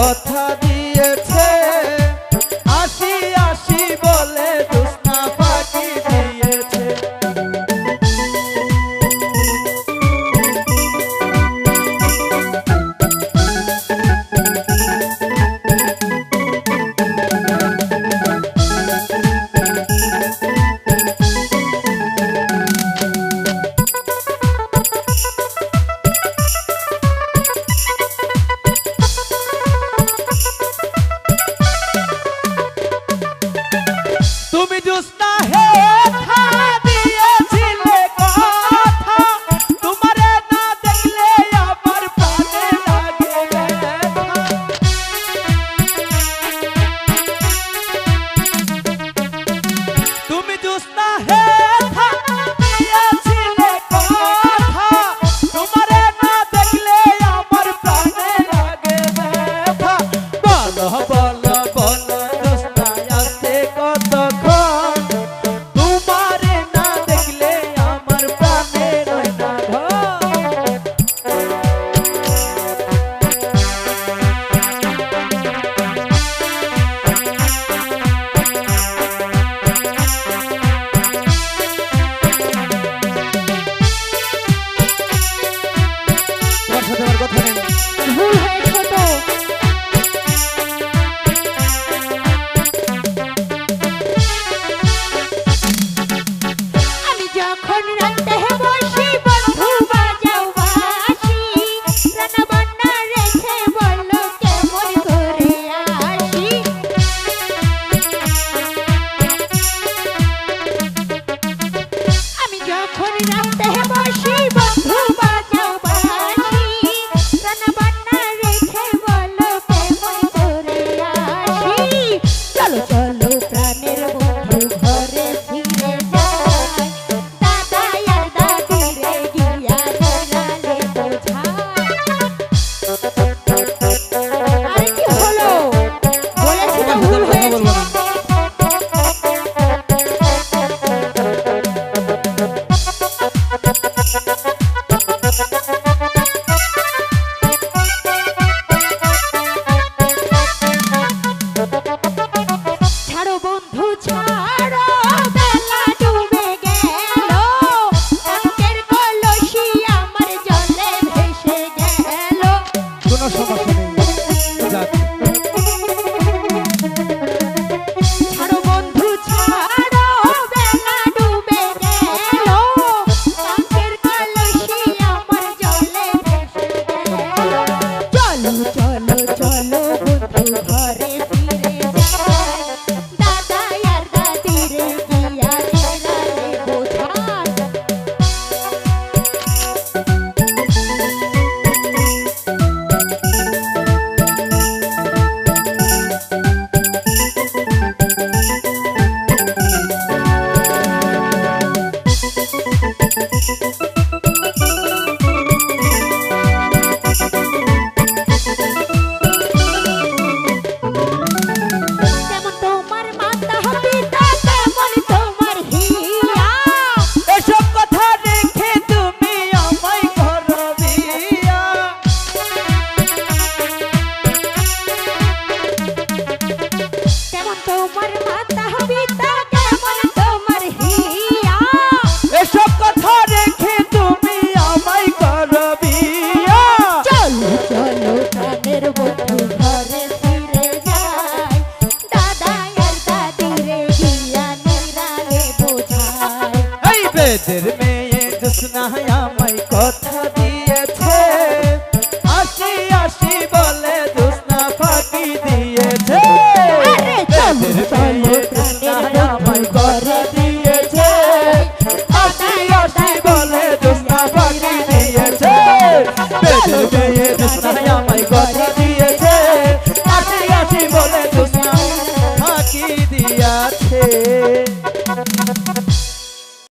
কথা দিয়েছে, আসি আসি বলে জোছনা ফাঁকি দিয়েছে। তুমি জোছনা হে থা দিয়েছিলে কথা, তোমারে না দেখলে আমার প্রাণে লাগে ব্যথা। তুমি জোছনা হে থা দিয়েছিলে কথা, তোমারে না দেখলে আমার প্রাণে লাগে ব্যথা। বলো বলো বলো জোছনা আছে কতক্ষণ, তোমারে না দেখলে আমার প্রাণে রয় না ঘর। তোমার সাথে আমার কথা নেই। ভুল হয়েছে তো। আমি যখন রাতে বসি বন্ধু বাজাও বাঁশি, রান্না বান্না রেখে বলো কেমন করে আসি। আমি যখন রাতে বসি বন্ধু বাজাও বাঁশি, রান্না বান্না রেখে বলো কেমন করে আসি। চলো চলো প্রাণের বন্ধু ঘরে ফিরে যাই, দাদা আর দাদিরে গিয়া জানালে বোঝাই। আরে কি হলো? বলেছি তো ভুল হয়েছে। ছাড়ো বন্ধু ছাড়ো, বেলা ডুবে গেল, অঙ্কের কলসি আমার জলে ভেসে গেল। কোনো সমস্যা নেই, যাক। ছাড়ো বন্ধু ছাড়ো, বেলা ডুবে গেল, অঙ্কের কলসি আমার জলে ভেসে গেল। চলো চলো চলো বন্ধু ঘরে ফিরে যাই, দাদা আর দাদিরে গিয়া জানালে বোঝাই। যেমন তোমার মাতা পিতা তেমন তোমার হিয়া, এসব কথা রেখে তুমি আমায় করো বিয়া। তেমন তোমার মাতা পিতা তেমন তোমার হিয়া। এসব কথা রেখে তুমি আমায় করো বিয়া। চলো চলো প্রাণের বন্ধু ঘরে ফিরে যাই, দাদা আর দাদিরে গিয়া নিরালে বোঝাই। এই বেদের মেয়ে জোছনা আমায় কথা দিয়ে